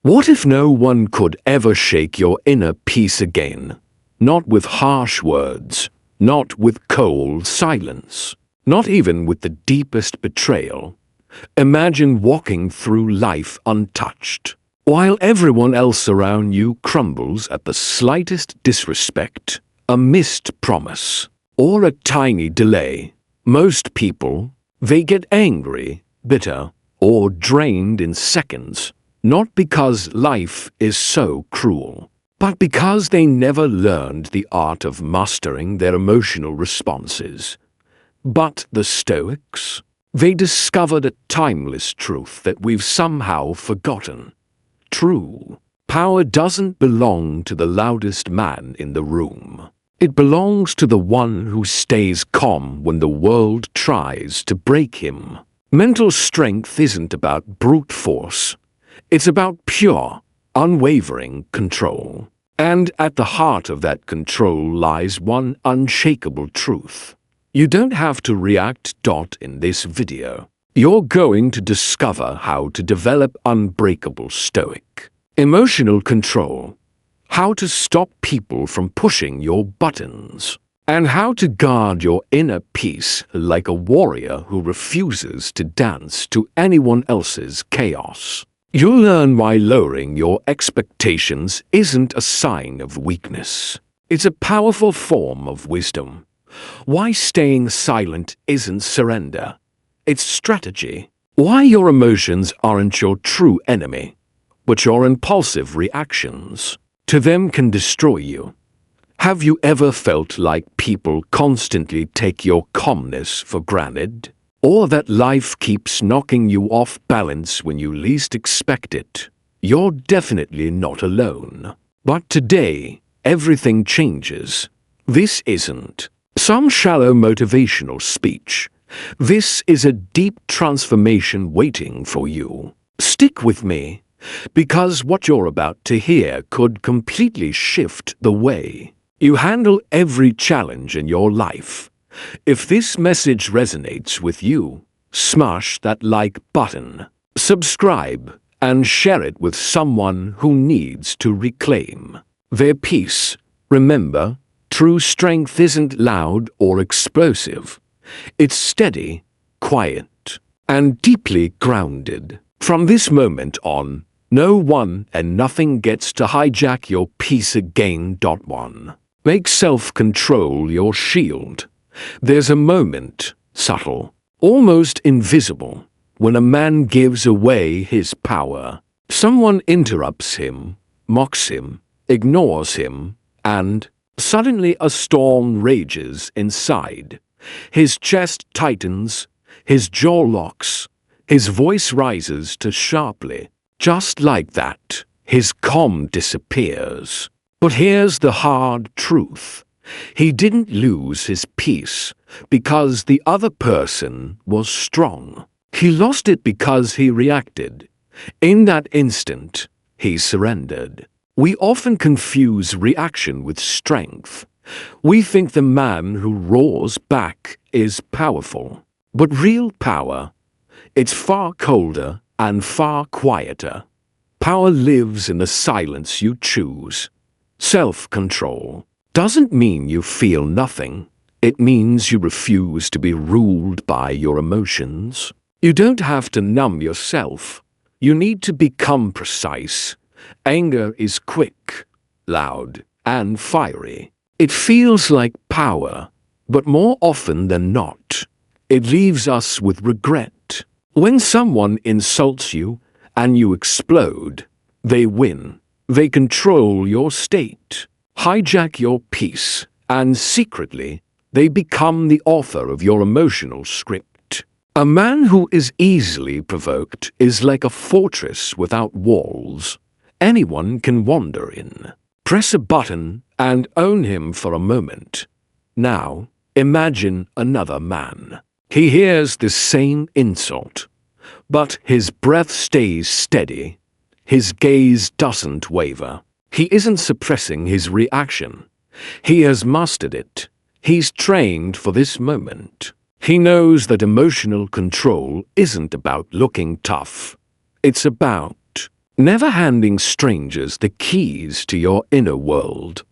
What if no one could ever shake your inner peace again? Not with harsh words, not with cold silence, not even with the deepest betrayal. Imagine walking through life untouched, while everyone else around you crumbles at the slightest disrespect, a missed promise, or a tiny delay. Most people, they get angry, bitter, or drained in seconds, not because life is so cruel, but because they never learned the art of mastering their emotional responses. But the Stoics, they discovered a timeless truth that we've somehow forgotten. True power doesn't belong to the loudest man in the room. It belongs to the one who stays calm when the world tries to break him. Mental strength isn't about brute force. It's about pure, unwavering control. And at the heart of that control lies one unshakable truth. You don't have to react. In this video, you're going to discover how to develop unbreakable Stoic emotional control, how to stop people from pushing your buttons, and how to guard your inner peace like a warrior who refuses to dance to anyone else's chaos. You'll learn why lowering your expectations isn't a sign of weakness. It's a powerful form of wisdom. Why staying silent isn't surrender. It's strategy. Why your emotions aren't your true enemy, but your impulsive reactions to them can destroy you. Have you ever felt like people constantly take your calmness for granted? Or that life keeps knocking you off balance when you least expect it? You're definitely not alone. But today, everything changes. This isn't some shallow motivational speech. This is a deep transformation waiting for you. Stick with me, because what you're about to hear could completely shift the way you handle every challenge in your life. If this message resonates with you, smash that like button, subscribe, and share it with someone who needs to reclaim their peace. Remember, true strength isn't loud or explosive. It's steady, quiet, and deeply grounded. From this moment on, no one and nothing gets to hijack your peace again. 1. Make self-control your shield. There's a moment, subtle, almost invisible, when a man gives away his power. Someone interrupts him, mocks him, ignores him, and suddenly a storm rages inside. His chest tightens, his jaw locks, his voice rises too sharply. Just like that, his calm disappears. But here's the hard truth. He didn't lose his peace because the other person was strong. He lost it because he reacted. In that instant, he surrendered. We often confuse reaction with strength. We think the man who roars back is powerful. But real power, it's far colder and far quieter. Power lives in the silence you choose. Self-control doesn't mean you feel nothing. It means you refuse to be ruled by your emotions. You don't have to numb yourself. You need to become precise. Anger is quick, loud, and fiery. It feels like power, but more often than not, it leaves us with regret. When someone insults you and you explode, they win. They control your state, hijack your peace, and secretly, they become the author of your emotional script. A man who is easily provoked is like a fortress without walls. Anyone can wander in, press a button, and own him for a moment. Now, imagine another man. He hears the same insult, but his breath stays steady. His gaze doesn't waver. He isn't suppressing his reaction. He has mastered it. He's trained for this moment. He knows that emotional control isn't about looking tough. It's about never handing strangers the keys to your inner world.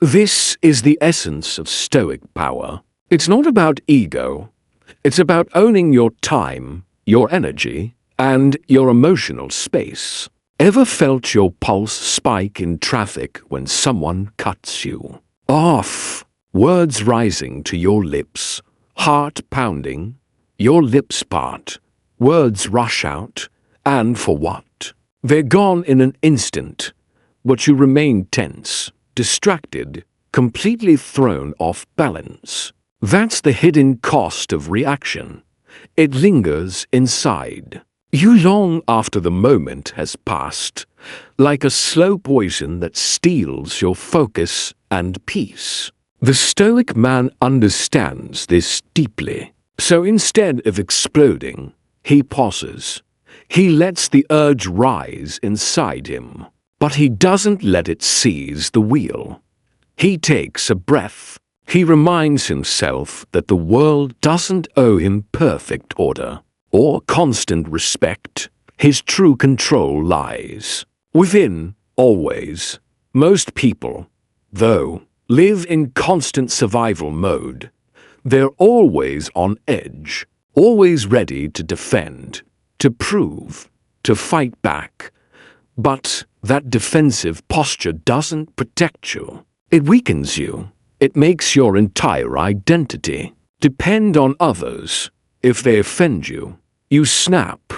This is the essence of Stoic power. It's not about ego. It's about owning your time, your energy, and your emotional space. Ever felt your pulse spike in traffic when someone cuts you off? Words rising to your lips, heart pounding, your lips part, words rush out, and for what? They're gone in an instant, but you remain tense, distracted, completely thrown off balance. That's the hidden cost of reaction. It lingers inside. You long after the moment has passed, like a slow poison that steals your focus and peace. The Stoic man understands this deeply. So instead of exploding, he pauses. He lets the urge rise inside him, but he doesn't let it seize the wheel. He takes a breath. He reminds himself that the world doesn't owe him perfect order or constant respect. His true control lies within, always. Most people, though, live in constant survival mode. They're always on edge, always ready to defend, to prove, to fight back. But that defensive posture doesn't protect you. It weakens you. It makes your entire identity depend on others. If they offend you, you snap.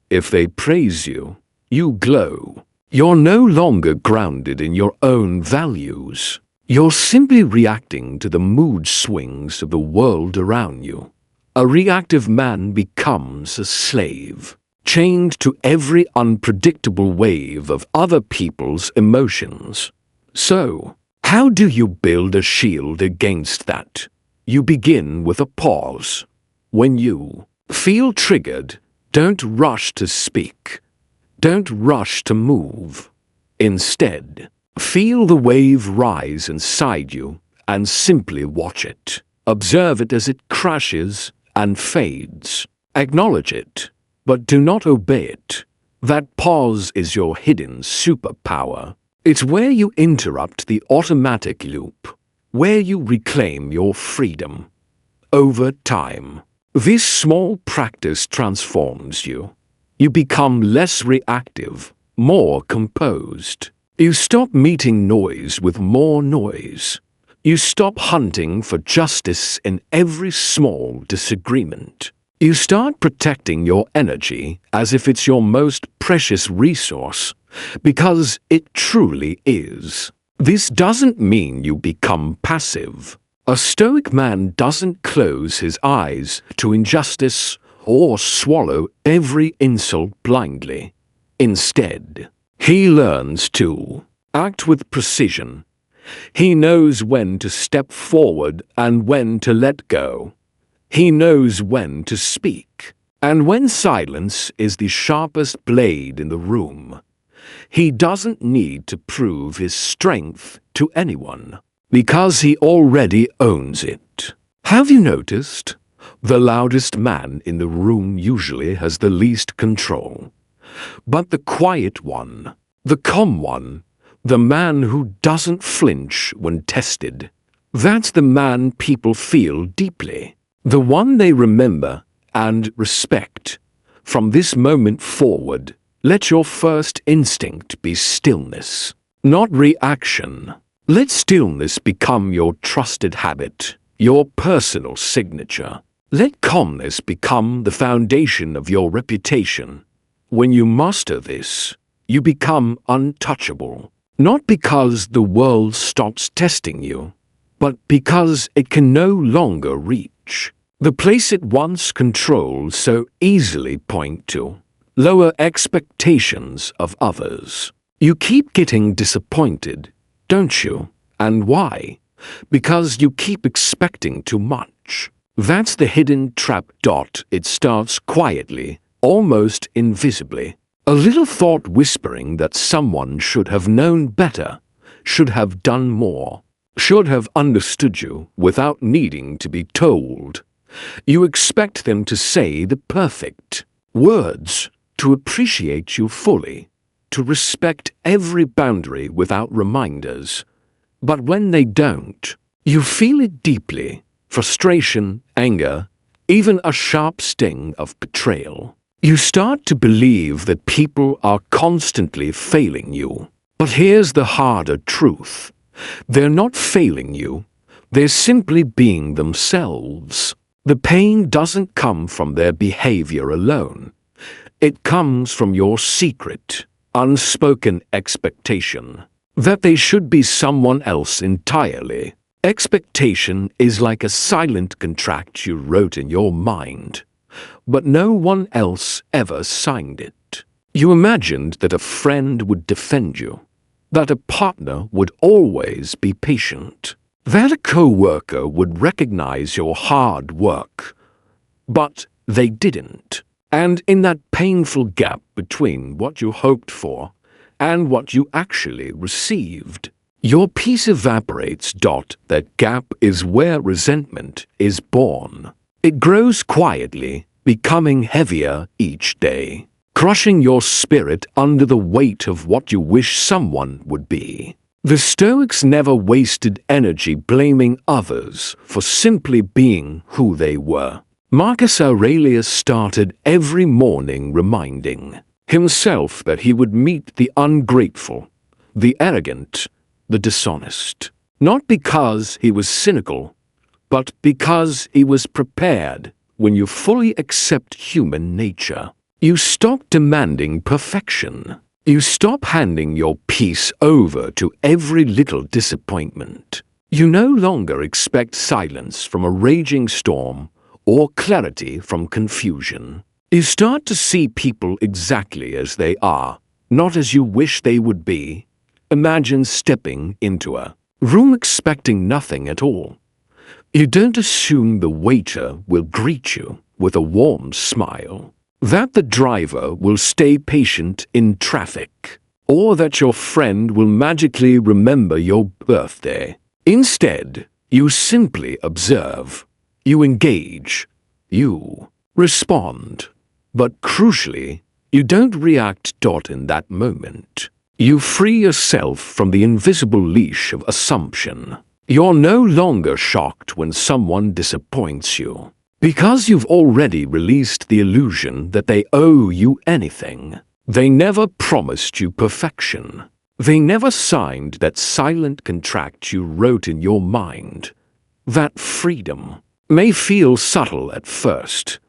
If they praise you, you glow. You're no longer grounded in your own values. You're simply reacting to the mood swings of the world around you. A reactive man becomes a slave, chained to every unpredictable wave of other people's emotions. So, how do you build a shield against that? You begin with a pause. When you feel triggered, don't rush to speak. Don't rush to move. Instead, feel the wave rise inside you and simply watch it. Observe it as it crashes and fades. Acknowledge it, but do not obey it. That pause is your hidden superpower. It's where you interrupt the automatic loop, where you reclaim your freedom. Over time, this small practice transforms you. You become less reactive, more composed. You stop meeting noise with more noise. You stop hunting for justice in every small disagreement. You start protecting your energy as if it's your most precious resource, because it truly is. This doesn't mean you become passive. A Stoic man doesn't close his eyes to injustice or swallow every insult blindly. Instead, he learns to act with precision. He knows when to step forward and when to let go. He knows when to speak, and when silence is the sharpest blade in the room. He doesn't need to prove his strength to anyone, because he already owns it. Have you noticed? The loudest man in the room usually has the least control. But the quiet one, the calm one, the man who doesn't flinch when tested, that's the man people feel deeply. The one they remember and respect. From this moment forward, let your first instinct be stillness, not reaction. Let stillness become your trusted habit, your personal signature. Let calmness become the foundation of your reputation. When you master this, you become untouchable, not because the world stops testing you, but because it can no longer reach the place it once controlled so easily. Point to lower expectations of others. You keep getting disappointed, don't you? And why? Because you keep expecting too much. That's the hidden trap. It starts quietly, almost invisibly. A little thought whispering that someone should have known better, should have done more, should have understood you without needing to be told. You expect them to say the perfect words, to appreciate you fully, to respect every boundary without reminders. But when they don't, you feel it deeply: frustration, anger, even a sharp sting of betrayal. You start to believe that people are constantly failing you. But here's the harder truth: they're not failing you, they're simply being themselves. The pain doesn't come from their behavior alone. It comes from your secret, unspoken expectation that they should be someone else entirely. Expectation is like a silent contract you wrote in your mind, but no one else ever signed it. You imagined that a friend would defend you, that a partner would always be patient, that a co-worker would recognize your hard work, but they didn't. And in that painful gap between what you hoped for and what you actually received, your peace evaporates. That gap is where resentment is born. It grows quietly, becoming heavier each day, crushing your spirit under the weight of what you wish someone would be. The Stoics never wasted energy blaming others for simply being who they were. Marcus Aurelius started every morning reminding himself that he would meet the ungrateful, the arrogant, the dishonest, not because he was cynical, but because he was prepared. When you fully accept human nature, you stop demanding perfection. You stop handing your peace over to every little disappointment. You no longer expect silence from a raging storm or clarity from confusion. You start to see people exactly as they are, not as you wish they would be. Imagine stepping into a room expecting nothing at all. You don't assume the waiter will greet you with a warm smile, that the driver will stay patient in traffic, or that your friend will magically remember your birthday. Instead, you simply observe, you engage, you respond. But crucially, you don't react. In that moment, you free yourself from the invisible leash of assumption. You're no longer shocked when someone disappoints you, because you've already released the illusion that they owe you anything. They never promised you perfection. They never signed that silent contract you wrote in your mind. That freedom may feel subtle at first,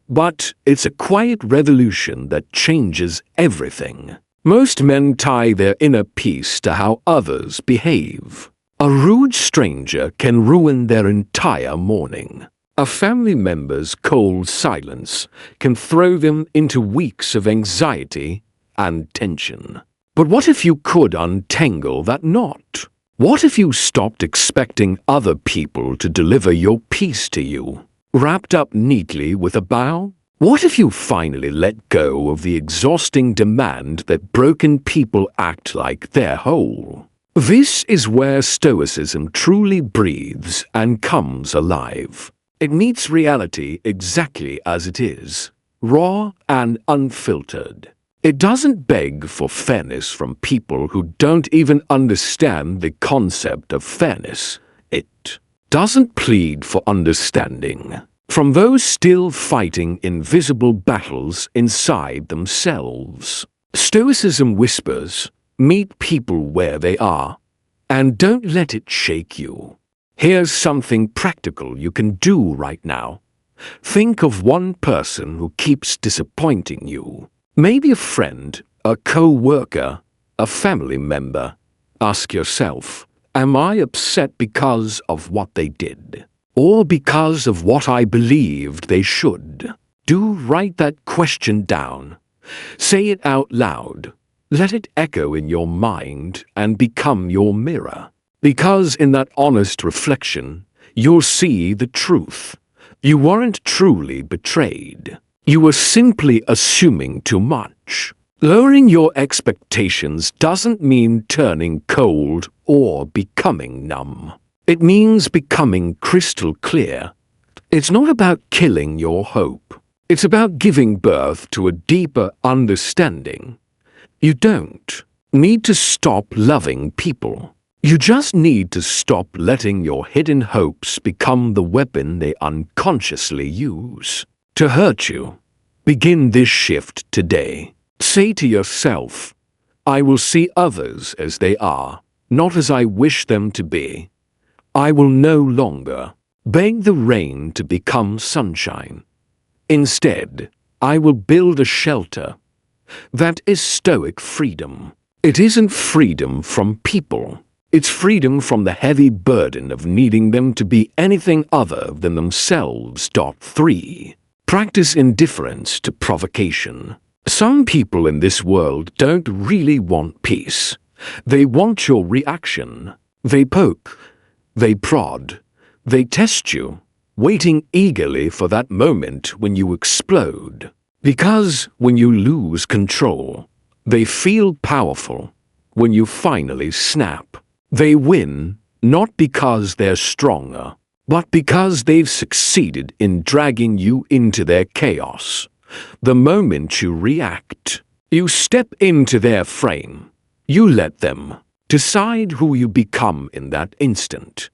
but it's a quiet revolution that changes everything. Most men tie their inner peace to how others behave. A rude stranger can ruin their entire morning. A family member's cold silence can throw them into weeks of anxiety and tension. But what if you could untangle that knot? What if you stopped expecting other people to deliver your peace to you, wrapped up neatly with a bow? What if you finally let go of the exhausting demand that broken people act like they're whole? This is where Stoicism truly breathes and comes alive. It meets reality exactly as it is, raw and unfiltered. It doesn't beg for fairness from people who don't even understand the concept of fairness. It doesn't plead for understanding from those still fighting invisible battles inside themselves. Stoicism whispers, meet people where they are, and don't let it shake you. Here's something practical you can do right now. Think of one person who keeps disappointing you. Maybe a friend, a co-worker, a family member. Ask yourself, am I upset because of what they did, or because of what I believed they should? Write that question down. Say it out loud. Let it echo in your mind and become your mirror. Because in that honest reflection, you'll see the truth. You weren't truly betrayed. You were simply assuming too much. Lowering your expectations doesn't mean turning cold or becoming numb. It means becoming crystal clear. It's not about killing your hope. It's about giving birth to a deeper understanding. You don't need to stop loving people. You just need to stop letting your hidden hopes become the weapon they unconsciously use to hurt you. Begin this shift today. Say to yourself, I will see others as they are, not as I wish them to be. I will no longer beg the rain to become sunshine. Instead, I will build a shelter. That is Stoic freedom. It isn't freedom from people. It's freedom from the heavy burden of needing them to be anything other than themselves. 3. Practice indifference to provocation. Some people in this world don't really want peace. They want your reaction. They poke. They prod. They test you, waiting eagerly for that moment when you explode. Because when you lose control, they feel powerful. When you finally snap, they win, not because they're stronger, but because they've succeeded in dragging you into their chaos. The moment you react, you step into their frame. You let them decide who you become in that instant.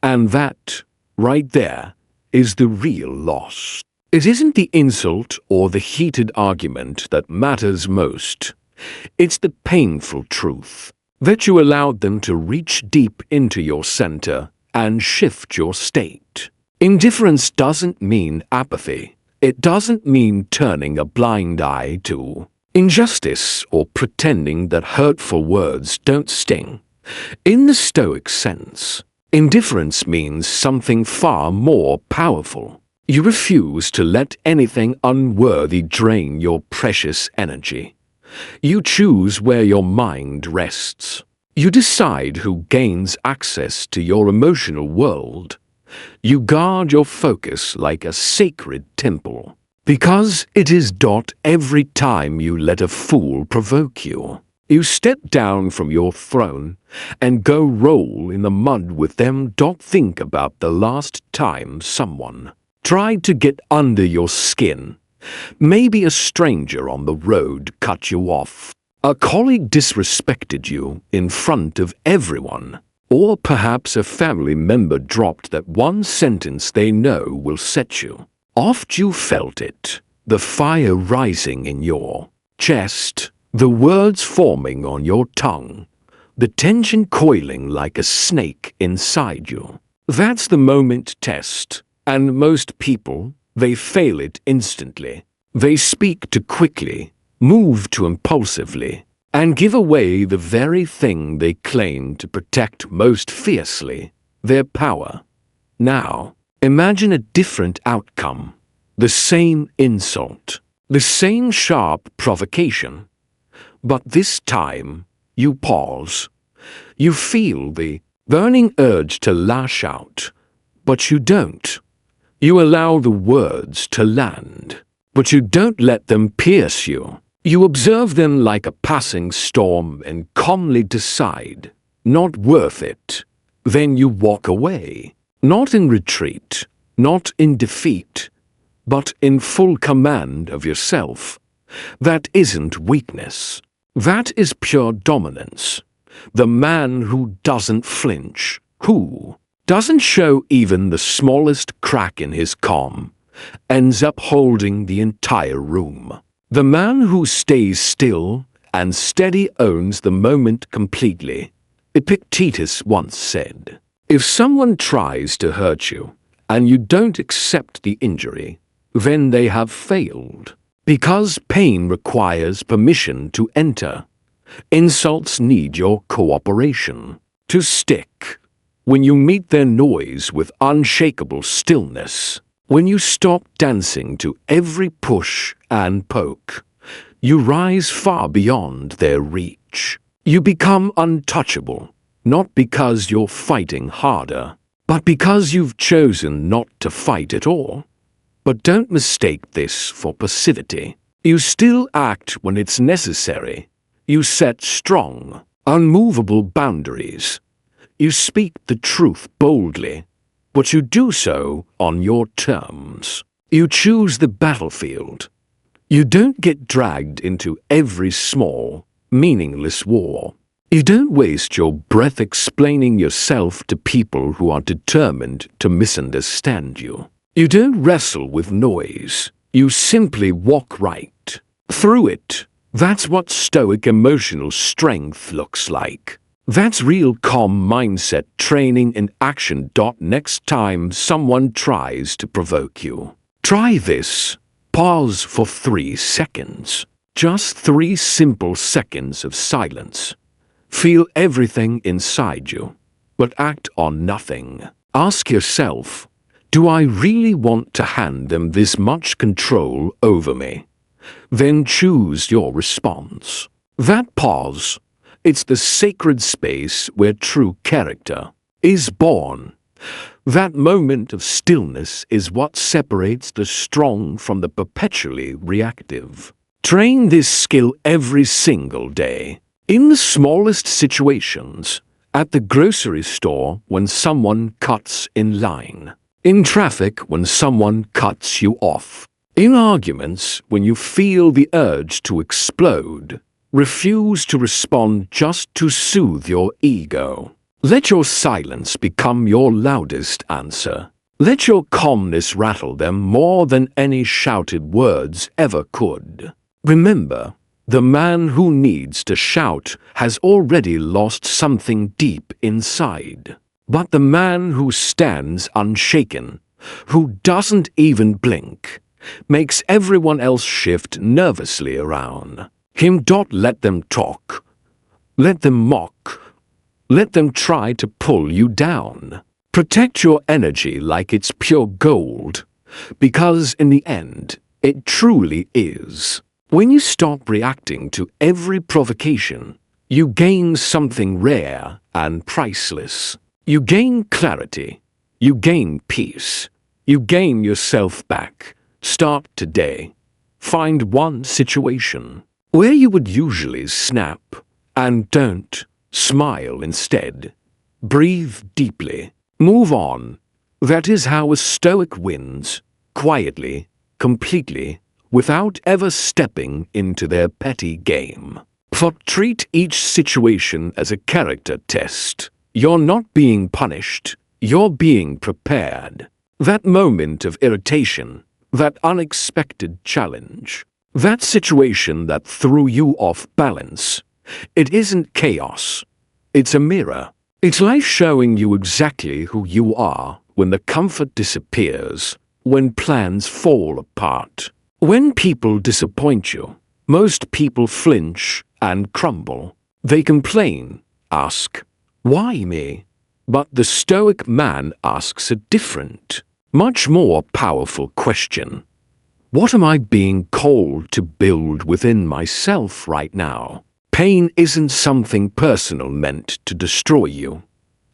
And that, right there, is the real loss. It isn't the insult or the heated argument that matters most. It's the painful truth that you allowed them to reach deep into your center and shift your state. Indifference doesn't mean apathy. It doesn't mean turning a blind eye to injustice or pretending that hurtful words don't sting. In the Stoic sense, indifference means something far more powerful. You refuse to let anything unworthy drain your precious energy. You choose where your mind rests. You decide who gains access to your emotional world. You guard your focus like a sacred temple. Because it is. Every time you let a fool provoke you, you step down from your throne and go roll in the mud with them. Think about the last time someone tried to get under your skin. Maybe a stranger on the road cut you off. A colleague disrespected you in front of everyone. Or perhaps a family member dropped that one sentence they know will set you off. You felt it, the fire rising in your chest, the words forming on your tongue, the tension coiling like a snake inside you. That's the moment test. And most people, they fail it instantly. They speak too quickly, move too impulsively, and give away the very thing they claim to protect most fiercely, their power. Now, imagine a different outcome. The same insult, the same sharp provocation. But this time, you pause. You feel the burning urge to lash out, but you don't. You allow the words to land, but you don't let them pierce you. You observe them like a passing storm and calmly decide, not worth it. Then you walk away, not in retreat, not in defeat, but in full command of yourself. That isn't weakness. That is pure dominance. The man who doesn't flinch, who doesn't show even the smallest crack in his calm, ends up holding the entire room. The man who stays still and steady owns the moment completely. Epictetus once said, if someone tries to hurt you and you don't accept the injury, then they have failed. Because pain requires permission to enter. Insults need your cooperation to stick. When you meet their noise with unshakable stillness, when you stop dancing to every push and poke, you rise far beyond their reach. You become untouchable, not because you're fighting harder, but because you've chosen not to fight at all. But don't mistake this for passivity. You still act when it's necessary. You set strong, unmovable boundaries. You speak the truth boldly, but you do so on your terms. You choose the battlefield. You don't get dragged into every small, meaningless war. You don't waste your breath explaining yourself to people who are determined to misunderstand you. You don't wrestle with noise. You simply walk right through it. That's what Stoic emotional strength looks like. That's real calm mindset training in action. Next time someone tries to provoke you, try this. Pause for 3 seconds. Just 3 simple seconds of silence. Feel everything inside you, but act on nothing. Ask yourself, do I really want to hand them this much control over me? Then choose your response. That pause, it's the sacred space where true character is born. That moment of stillness is what separates the strong from the perpetually reactive. Train this skill every single day. In the smallest situations, at the grocery store when someone cuts in line, in traffic when someone cuts you off, in arguments when you feel the urge to explode. Refuse to respond just to soothe your ego. Let your silence become your loudest answer. Let your calmness rattle them more than any shouted words ever could. Remember, the man who needs to shout has already lost something deep inside. But the man who stands unshaken, who doesn't even blink, makes everyone else shift nervously around him. Let them talk. Let them mock. Let them try to pull you down. Protect your energy like it's pure gold, because in the end, it truly is. When you stop reacting to every provocation, you gain something rare and priceless. You gain clarity. You gain peace. You gain yourself back. Start today. Find one situation where you would usually snap, and don't. Smile instead. Breathe deeply. Move on. That is how a Stoic wins, quietly, completely, without ever stepping into their petty game. Treat each situation as a character test. You're not being punished, you're being prepared. That moment of irritation, that unexpected challenge, that situation that threw you off balance, it isn't chaos. It's a mirror. It's life showing you exactly who you are when the comfort disappears, when plans fall apart. When people disappoint you, most people flinch and crumble. They complain, ask, "Why me?" But the Stoic man asks a different, much more powerful question. What am I being called to build within myself right now? Pain isn't something personal meant to destroy you.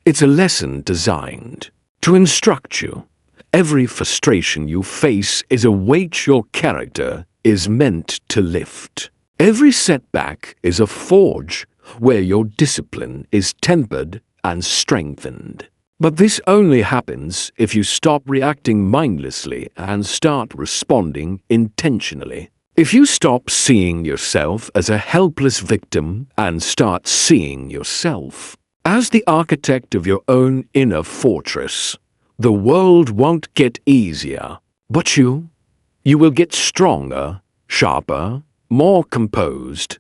It's a lesson designed to instruct you. Every frustration you face is a weight your character is meant to lift. Every setback is a forge where your discipline is tempered and strengthened. But this only happens if you stop reacting mindlessly and start responding intentionally. If you stop seeing yourself as a helpless victim and start seeing yourself as the architect of your own inner fortress, the world won't get easier, but you will get stronger, sharper, more composed.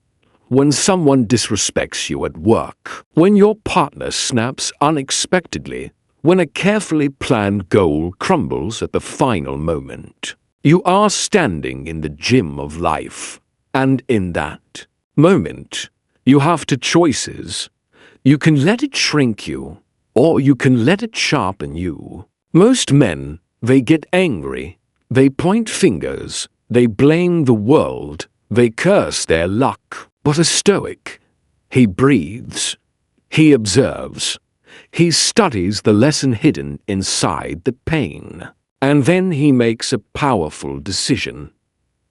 When someone disrespects you at work, when your partner snaps unexpectedly, when a carefully planned goal crumbles at the final moment, you are standing in the gym of life. And in that moment, you have two choices. You can let it shrink you, or you can let it sharpen you. Most men, they get angry, they point fingers, they blame the world, they curse their luck. But a Stoic, he breathes, he observes, he studies the lesson hidden inside the pain, and then he makes a powerful decision.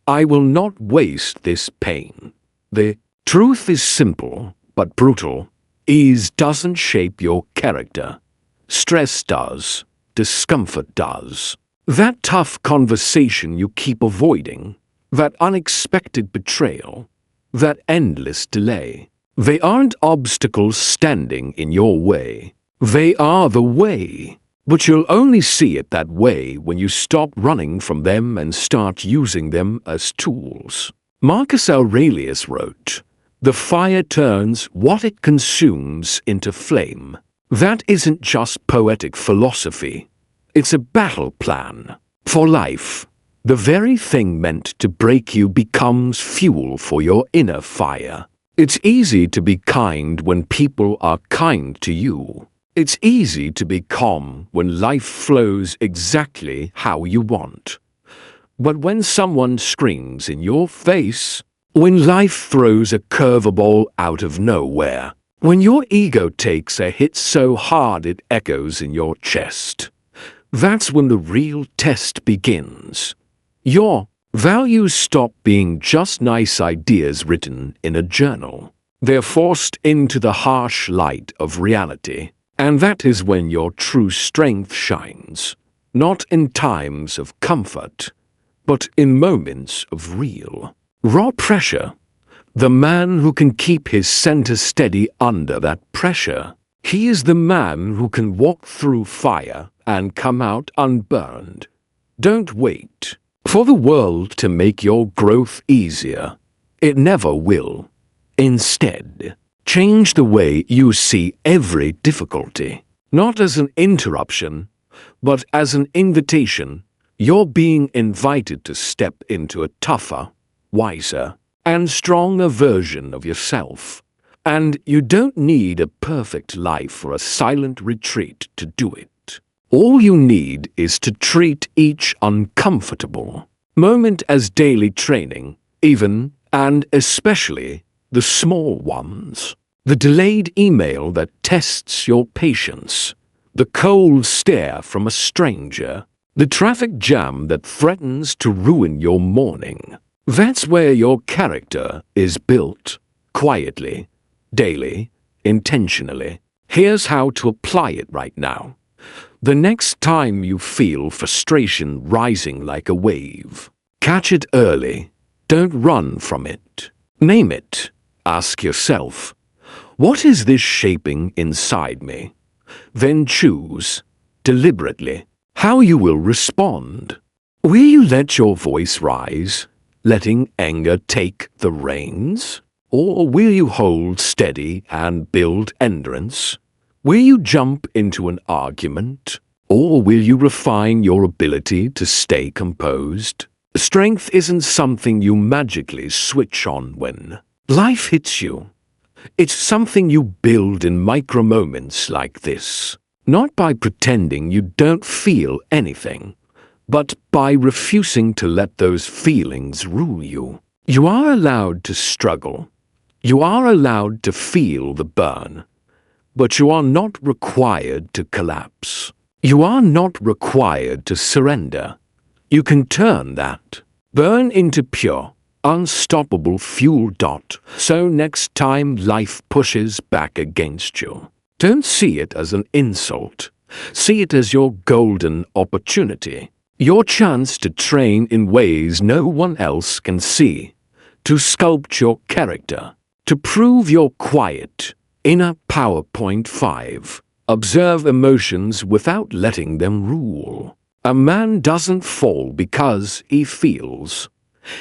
I will not waste this pain. The truth is simple but brutal. Ease doesn't shape your character. Stress does. Discomfort does. That tough conversation you keep avoiding, that unexpected betrayal, that endless delay. They aren't obstacles standing in your way. They are the way. But you'll only see it that way when you stop running from them and start using them as tools. Marcus Aurelius wrote, "The fire turns what it consumes into flame." That isn't just poetic philosophy. It's a battle plan. For life, the very thing meant to break you becomes fuel for your inner fire. It's easy to be kind when people are kind to you. It's easy to be calm when life flows exactly how you want. But when someone screams in your face, when life throws a curveball out of nowhere, when your ego takes a hit so hard it echoes in your chest, that's when the real test begins. Your values stop being just nice ideas written in a journal. They're forced into the harsh light of reality. And that is when your true strength shines, not in times of comfort, but in moments of real, raw pressure. The man who can keep his center steady under that pressure, he is the man who can walk through fire and come out unburned. Don't wait for the world to make your growth easier. It never will. Instead, change the way you see every difficulty, not as an interruption, but as an invitation. You're being invited to step into a tougher, wiser, and stronger version of yourself. And you don't need a perfect life or a silent retreat to do it. All you need is to treat each uncomfortable moment as daily training, even and especially the small ones. The delayed email that tests your patience, the cold stare from a stranger, the traffic jam that threatens to ruin your morning. That's where your character is built, quietly, daily, intentionally. Here's how to apply it right now. The next time you feel frustration rising like a wave, catch it early. Don't run from it. Name it. Ask yourself, what is this shaping inside me? Then choose, deliberately, how you will respond. Will you let your voice rise, letting anger take the reins? Or will you hold steady and build endurance? Will you jump into an argument? Or will you refine your ability to stay composed? Strength isn't something you magically switch on when life hits you. It's something you build in micro moments like this, not by pretending you don't feel anything, but by refusing to let those feelings rule you. You are allowed to struggle. You are allowed to feel the burn, but you are not required to collapse. You are not required to surrender. You can turn that burn into pure, unstoppable fuel. So next time life pushes back against you, don't see it as an insult. See it as your golden opportunity, your chance to train in ways no one else can see, to sculpt your character, to prove your quiet, inner power. Point 5. Observe emotions without letting them rule. A man doesn't fall because he feels.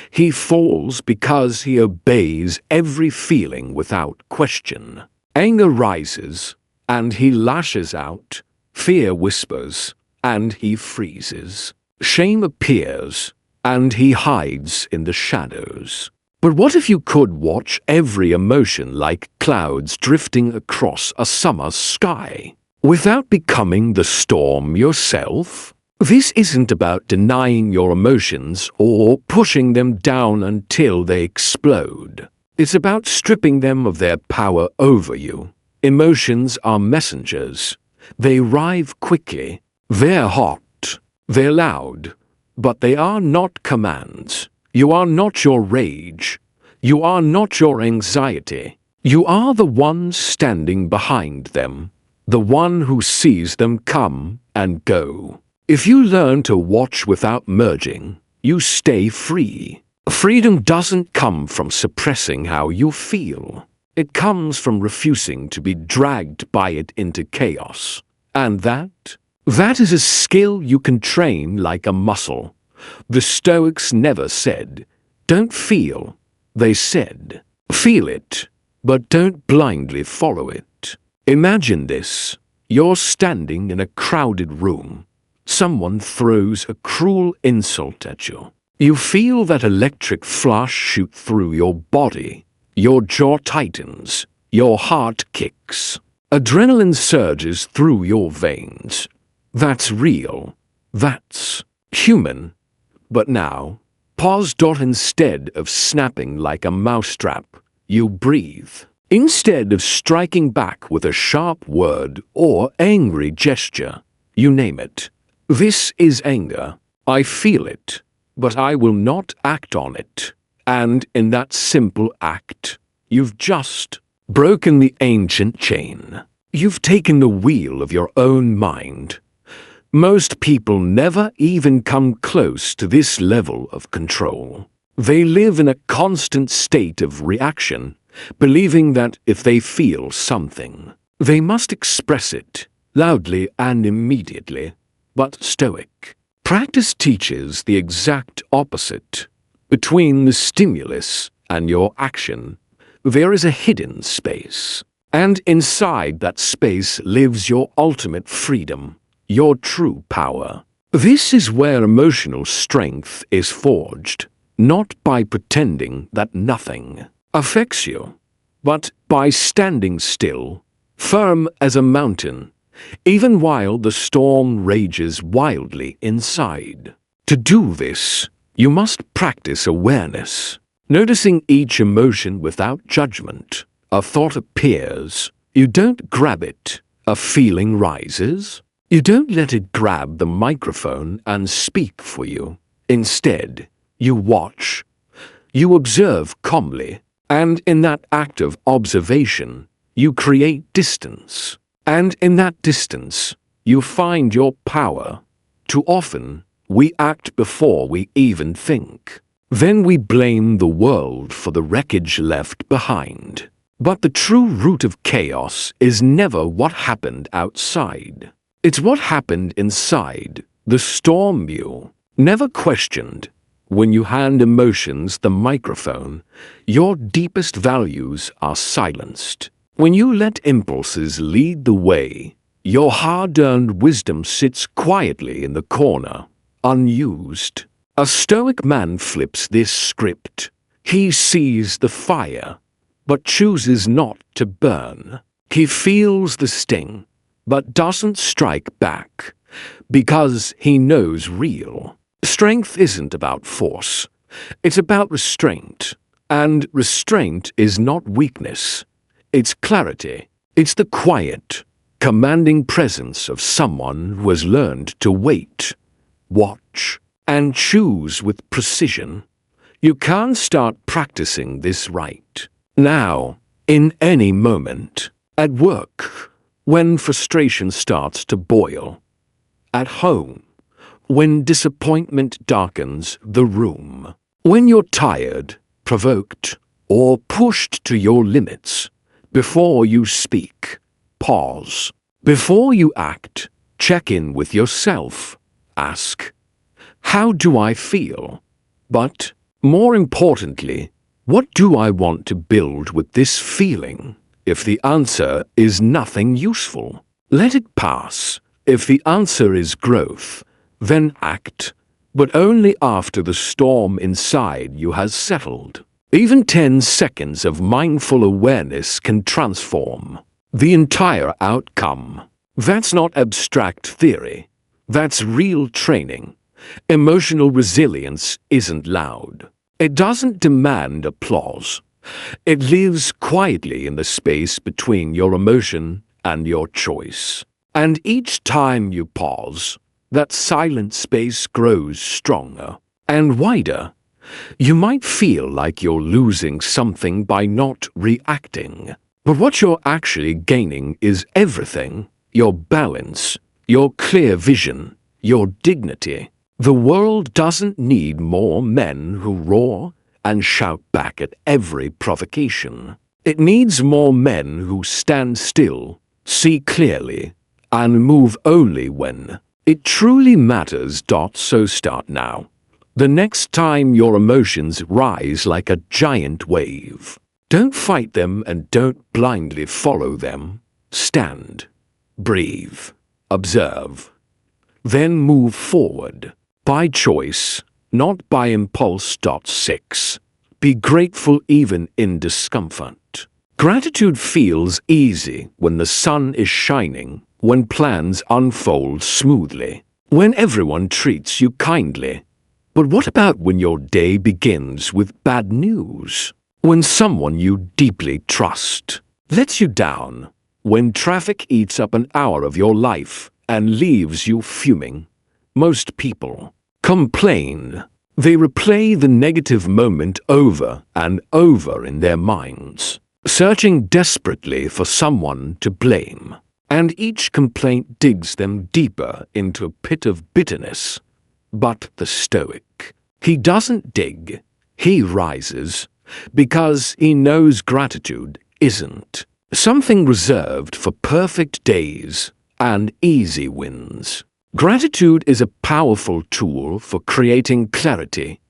He falls because he obeys every feeling without question. Anger rises, and he lashes out. Fear whispers, and he freezes. Shame appears, and he hides in the shadows. But what if you could watch every emotion like clouds drifting across a summer sky, without becoming the storm yourself? This isn't about denying your emotions or pushing them down until they explode. It's about stripping them of their power over you. Emotions are messengers. They arrive quickly. They're hot. They're loud. But they are not commands. You are not your rage. You are not your anxiety. You are the one standing behind them, the one who sees them come and go. If you learn to watch without merging, you stay free. Freedom doesn't come from suppressing how you feel. It comes from refusing to be dragged by it into chaos. And that is a skill you can train like a muscle. The Stoics never said, "Don't feel." They said, "Feel it, but don't blindly follow it." Imagine this. You're standing in a crowded room. Someone throws a cruel insult at you. You feel that electric flash shoot through your body. Your jaw tightens. Your heart kicks. Adrenaline surges through your veins. That's real. That's human. But now, pause. Instead of snapping like a mousetrap, you breathe. Instead of striking back with a sharp word or angry gesture, you name it. This is anger. I feel it, but I will not act on it. And in that simple act, you've just broken the ancient chain. You've taken the wheel of your own mind. Most people never even come close to this level of control. They live in a constant state of reaction, believing that if they feel something, they must express it loudly and immediately. But Stoic practice teaches the exact opposite. Between the stimulus and your action, there is a hidden space. And inside that space lives your ultimate freedom, your true power. This is where emotional strength is forged, not by pretending that nothing affects you, but by standing still, firm as a mountain, even while the storm rages wildly inside. To do this, you must practice awareness, noticing each emotion without judgment. A thought appears, you don't grab it. A feeling rises, you don't let it grab the microphone and speak for you. Instead, you watch, you observe calmly, and in that act of observation, you create distance. And in that distance, you find your power. Too often, we act before we even think. Then we blame the world for the wreckage left behind. But the true root of chaos is never what happened outside. It's what happened inside, the storm you never questioned. When you hand emotions the microphone, your deepest values are silenced. When you let impulses lead the way, your hard-earned wisdom sits quietly in the corner, unused. A Stoic man flips this script. He sees the fire, but chooses not to burn. He feels the sting, but doesn't strike back, because he knows real strength isn't about force. It's about restraint, and restraint is not weakness. It's clarity. It's the quiet, commanding presence of someone who has learned to wait, watch, and choose with precision. You can't start practicing this right now, in any moment. At work, when frustration starts to boil. At home, when disappointment darkens the room. When you're tired, provoked, or pushed to your limits. Before you speak, pause. Before you act, check in with yourself. Ask, how do I feel? But, more importantly, what do I want to build with this feeling? If the answer is nothing useful, let it pass. If the answer is growth, then act, but only after the storm inside you has settled. Even 10 seconds of mindful awareness can transform the entire outcome. That's not abstract theory. That's real training. Emotional resilience isn't loud. It doesn't demand applause. It lives quietly in the space between your emotion and your choice. And each time you pause, that silent space grows stronger and wider. You might feel like you're losing something by not reacting. But what you're actually gaining is everything. Your balance, your clear vision, your dignity. The world doesn't need more men who roar. and shout back at every provocation. It needs more men who stand still, see clearly, and move only when it truly matters. So start now. The next time your emotions rise like a giant wave, don't fight them and don't blindly follow them. Stand, breathe, observe, then move forward. By choice, not by impulse. 6. Be grateful even in discomfort. Gratitude feels easy when the sun is shining, when plans unfold smoothly, when everyone treats you kindly. But what about when your day begins with bad news? When someone you deeply trust lets you down? When traffic eats up an hour of your life and leaves you fuming? Most people complain. They replay the negative moment over and over in their minds, searching desperately for someone to blame. And each complaint digs them deeper into a pit of bitterness. But the Stoic, he doesn't dig, he rises, because he knows gratitude isn't something reserved for perfect days and easy wins. Gratitude is a powerful tool for creating clarity,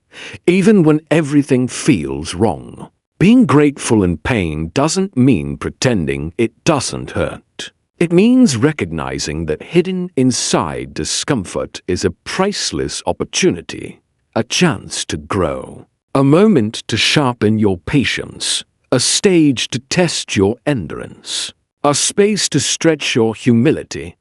even when everything feels wrong. Being grateful in pain doesn't mean pretending it doesn't hurt. It means recognizing that hidden inside discomfort is a priceless opportunity, a chance to grow, a moment to sharpen your patience, a stage to test your endurance, a space to stretch your humility,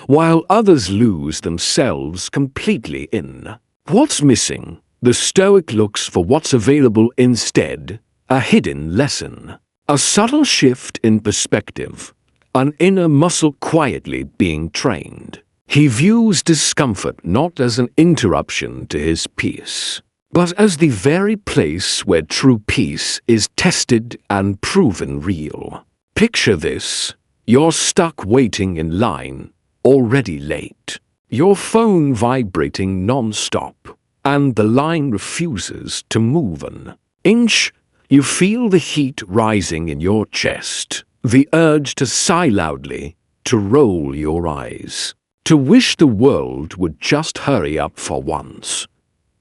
while others lose themselves completely in what's missing. The Stoic looks for what's available instead, a hidden lesson, a subtle shift in perspective, an inner muscle quietly being trained. He views discomfort not as an interruption to his peace, but as the very place where true peace is tested and proven real. Picture this: you're stuck waiting in line, already late, your phone vibrating non-stop, and the line refuses to move an inch. You feel the heat rising in your chest, the urge to sigh loudly, to roll your eyes, to wish the world would just hurry up for once.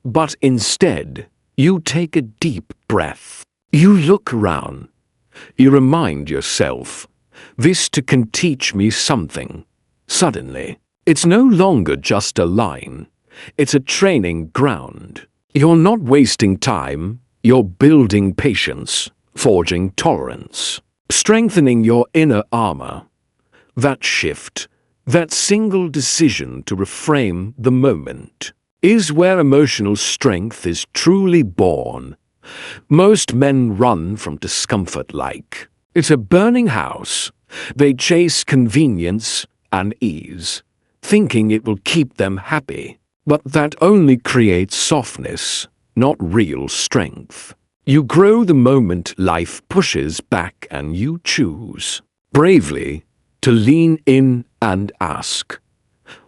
But instead, you take a deep breath. You look around. You remind yourself, this can teach me something. Suddenly, it's no longer just a line. It's a training ground. You're not wasting time. You're building patience, forging tolerance, strengthening your inner armor. That shift, that single decision to reframe the moment, is where emotional strength is truly born. Most men run from discomfort like it's a burning house. They chase convenience and ease, thinking it will keep them happy. But that only creates softness, not real strength. You grow the moment life pushes back, and you choose bravely to lean in and ask,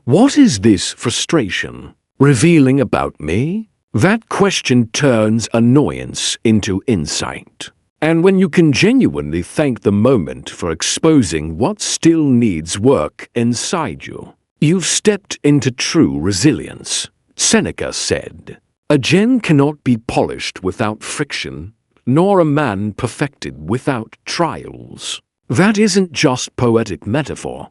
what is this frustration revealing about me? That question turns annoyance into insight. And when you can genuinely thank the moment for exposing what still needs work inside you, you've stepped into true resilience. Seneca said, "A gem cannot be polished without friction, nor a man perfected without trials." That isn't just poetic metaphor.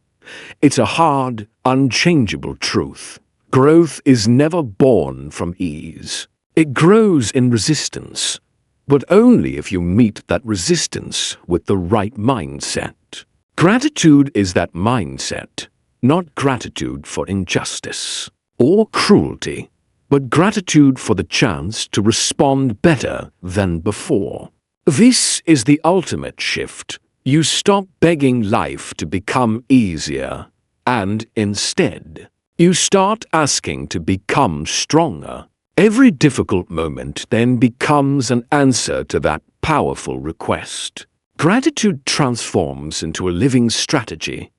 It's a hard, unchangeable truth. Growth is never born from ease. It grows in resistance, but only if you meet that resistance with the right mindset. Gratitude is that mindset, not gratitude for injustice or cruelty, but gratitude for the chance to respond better than before. This is the ultimate shift. You stop begging life to become easier, and instead, you start asking to become stronger. Every difficult moment then becomes an answer to that powerful request. Gratitude transforms into a living strategy.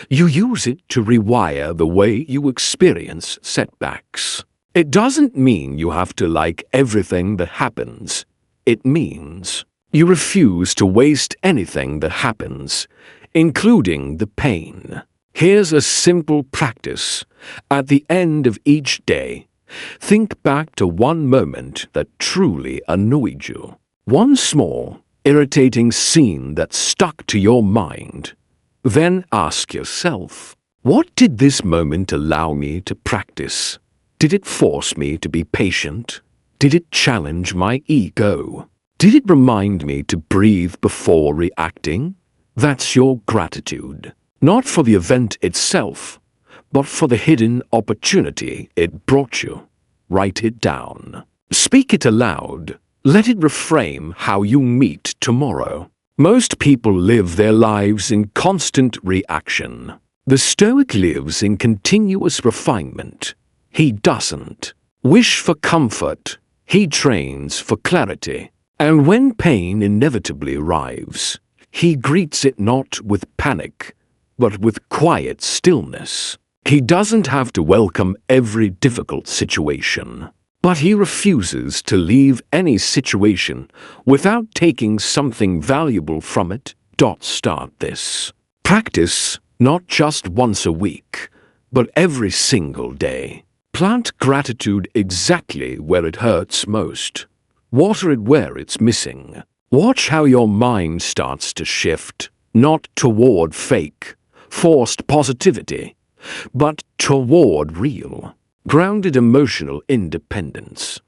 You use it to rewire the way you experience setbacks. It doesn't mean you have to like everything that happens. It means you refuse to waste anything that happens, including the pain. Here's a simple practice. At the end of each day, think back to one moment that truly annoyed you. One small, irritating scene that stuck to your mind. Then ask yourself, what did this moment allow me to practice? Did it force me to be patient? Did it challenge my ego? Did it remind me to breathe before reacting? That's your gratitude. Not for the event itself, but for the hidden opportunity it brought you. Write it down. Speak it aloud. Let it reframe how you meet tomorrow. Most people live their lives in constant reaction. The Stoic lives in continuous refinement. He doesn't wish for comfort. He trains for clarity. And when pain inevitably arrives, he greets it not with panic, but with quiet stillness. He doesn't have to welcome every difficult situation, but he refuses to leave any situation without taking something valuable from it. Start this practice not just once a week, but every single day. Plant gratitude exactly where it hurts most. Water it where it's missing. Watch how your mind starts to shift, not toward fake, forced positivity, but toward real, grounded emotional independence.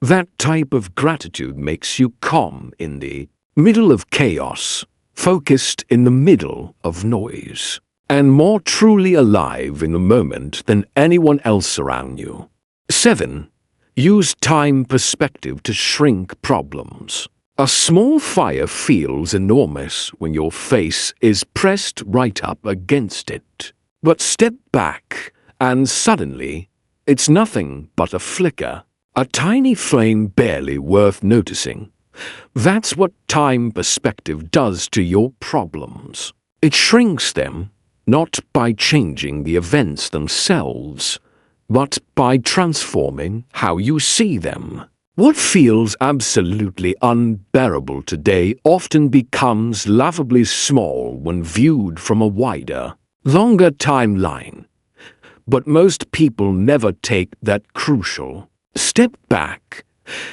That type of gratitude makes you calm in the middle of chaos, focused in the middle of noise, and more truly alive in the moment than anyone else around you. 7. Use time perspective to shrink problems. A small fire feels enormous when your face is pressed right up against it. But step back, and suddenly, it's nothing but a flicker, a tiny flame barely worth noticing. That's what time perspective does to your problems. It shrinks them, not by changing the events themselves, but by transforming how you see them. What feels absolutely unbearable today often becomes laughably small when viewed from a wider, longer timeline. But most people never take that crucial step back.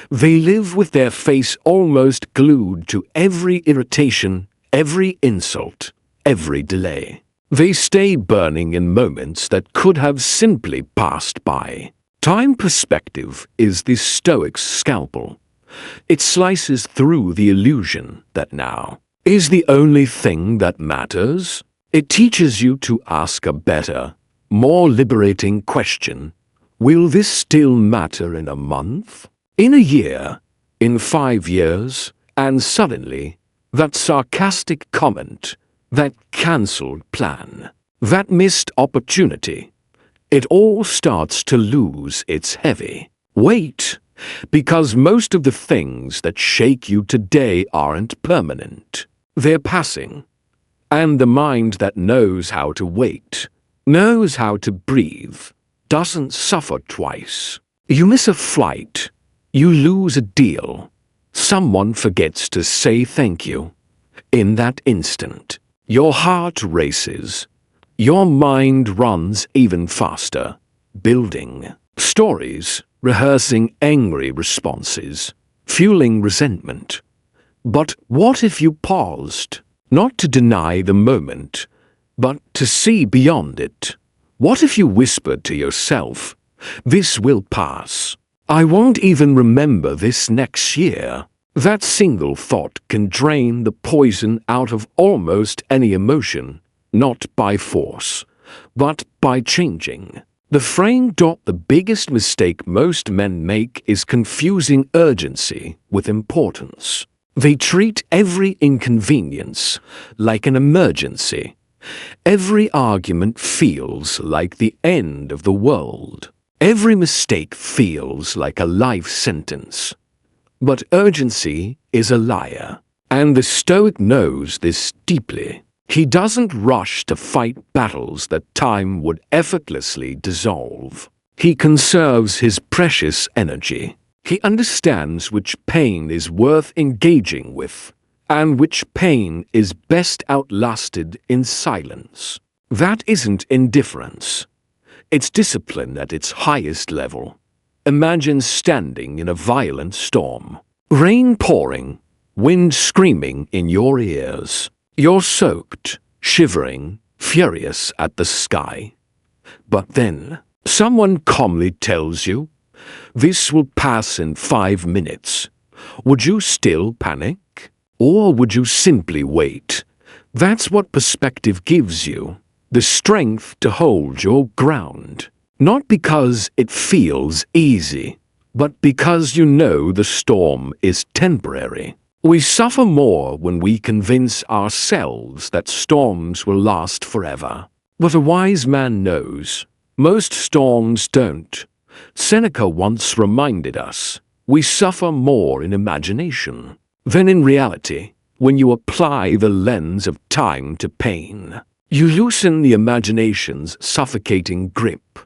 They live with their face almost glued to every irritation, every insult, every delay. They stay burning in moments that could have simply passed by. Time perspective is the Stoic's scalpel. It slices through the illusion that now is the only thing that matters. It teaches you to ask a better, more liberating question. Will this still matter in a month? In a year? In 5 years? And suddenly, that sarcastic comment, that cancelled plan, that missed opportunity, it all starts to lose its heavy weight, because most of the things that shake you today aren't permanent. They're passing. And the mind that knows how to wait, knows how to breathe, doesn't suffer twice. You miss a flight, you lose a deal, someone forgets to say thank you. In that instant, your heart races. Your mind runs even faster, building stories, rehearsing angry responses, fueling resentment. But what if you paused, not to deny the moment, but to see beyond it? What if you whispered to yourself, "This will pass. I won't even remember this next year"? That single thought can drain the poison out of almost any emotion, not by force, but by changing the frame. The biggest mistake most men make is confusing urgency with importance. They treat every inconvenience like an emergency. Every argument feels like the end of the world. Every mistake feels like a life sentence. But urgency is a liar, and the Stoic knows this deeply. He doesn't rush to fight battles that time would effortlessly dissolve. He conserves his precious energy. He understands which pain is worth engaging with, and which pain is best outlasted in silence. That isn't indifference. It's discipline at its highest level. Imagine standing in a violent storm. Rain pouring, wind screaming in your ears. You're soaked, shivering, furious at the sky. But then, someone calmly tells you, "This will pass in 5 minutes." Would you still panic? Or would you simply wait? That's what perspective gives you. The strength to hold your ground. Not because it feels easy, but because you know the storm is temporary. We suffer more when we convince ourselves that storms will last forever. But a wise man knows, most storms don't. Seneca once reminded us, we suffer more in imagination than in reality. When you apply the lens of time to pain, you loosen the imagination's suffocating grip.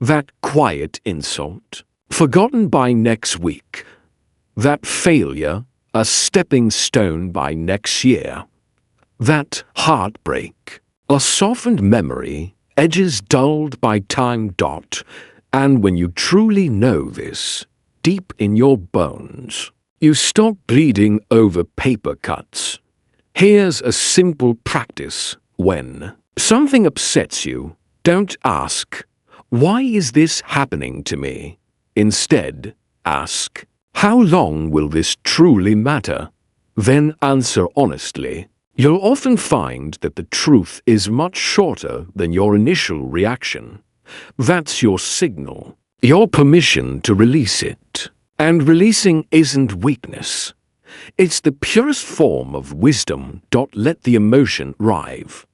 That quiet insult, forgotten by next week. That failure, a stepping stone by next year. That heartbreak, a softened memory, edges dulled by time. And when you truly know this, deep in your bones, you stop bleeding over paper cuts. Here's a simple practice. When something upsets you, don't ask, "Why is this happening to me?" Instead, ask, "How long will this truly matter?" Then answer honestly. You'll often find that the truth is much shorter than your initial reaction. That's your signal, your permission to release it. And releasing isn't weakness. It's the purest form of wisdom. Let the emotion rive.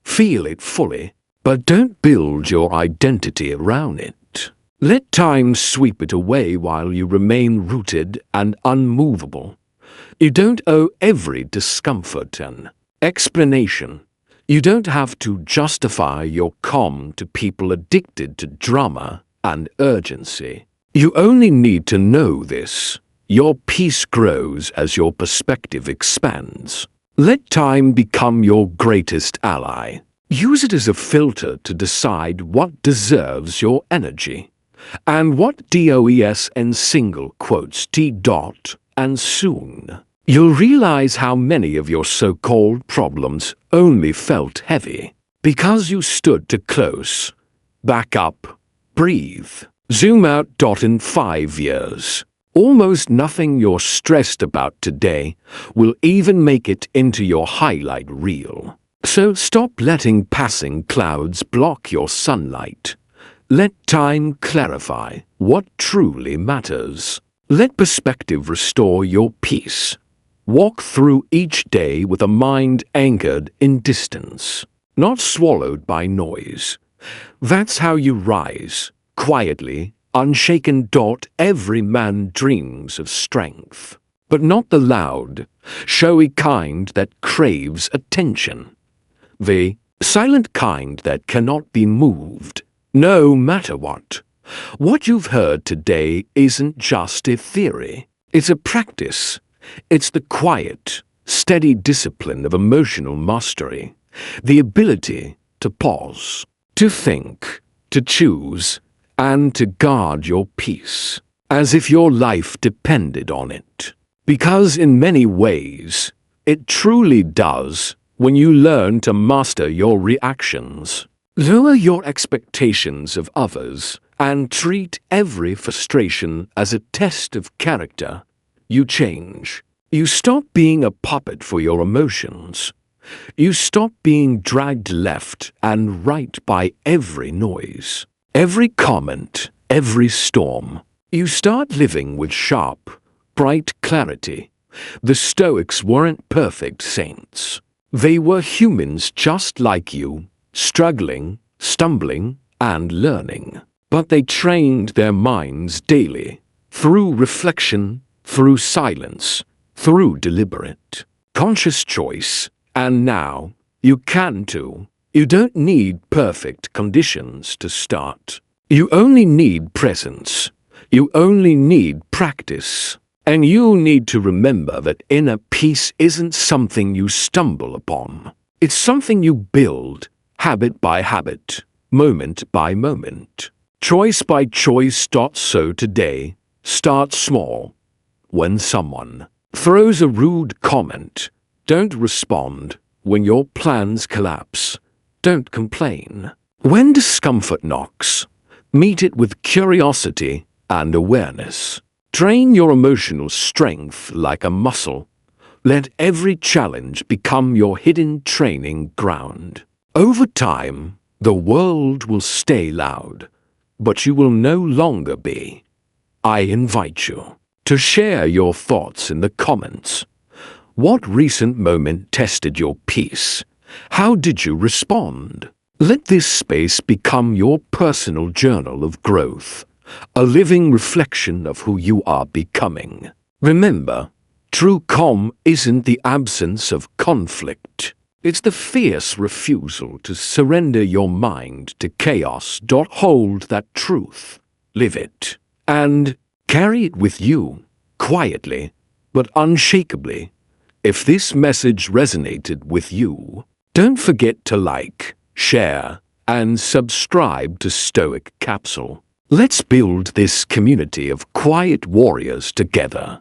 Feel it fully, but don't build your identity around it. Let time sweep it away while you remain rooted and unmovable. You don't owe every discomfort an explanation. You don't have to justify your calm to people addicted to drama and urgency. You only need to know this. Your peace grows as your perspective expands. Let time become your greatest ally. Use it as a filter to decide what deserves your energy, and what does and single quotes t. And soon, you'll realize how many of your so-called problems only felt heavy because you stood too close. Back up, breathe, zoom out. In 5 years, almost nothing you're stressed about today will even make it into your highlight reel. So stop letting passing clouds block your sunlight. Let time clarify what truly matters. Let perspective restore your peace. Walk through each day with a mind anchored in distance, not swallowed by noise. That's how you rise, quietly, unshaken. Every man dreams of strength, but not the loud, showy kind that craves attention. The silent kind that cannot be moved, no matter what. What you've heard today isn't just a theory. It's a practice. It's the quiet, steady discipline of emotional mastery. The ability to pause, to think, to choose, and to guard your peace, as if your life depended on it. Because in many ways, it truly does when you learn to master your reactions. Lower your expectations of others and treat every frustration as a test of character. You change. You stop being a puppet for your emotions. You stop being dragged left and right by every noise, every comment, every storm. You start living with sharp, bright clarity. The Stoics weren't perfect saints. They were humans just like you, struggling, stumbling, and learning. But they trained their minds daily, through reflection, through silence, through deliberate, conscious choice. And now, you can too. You don't need perfect conditions to start. You only need presence. You only need practice. And you need to remember that inner peace isn't something you stumble upon. It's something you build, habit by habit, moment by moment, choice by choice. So today, start small. When someone throws a rude comment, don't respond. When your plans collapse, don't complain. When discomfort knocks, meet it with curiosity and awareness. Train your emotional strength like a muscle. Let every challenge become your hidden training ground. Over time, the world will stay loud, but you will no longer be. I invite you to share your thoughts in the comments. What recent moment tested your peace? How did you respond? Let this space become your personal journal of growth, a living reflection of who you are becoming. Remember, true calm isn't the absence of conflict. It's the fierce refusal to surrender your mind to chaos. Hold that truth, live it, and carry it with you, quietly but unshakably. If this message resonated with you, don't forget to like, share, and subscribe to Stoic Capsule. Let's build this community of quiet warriors together.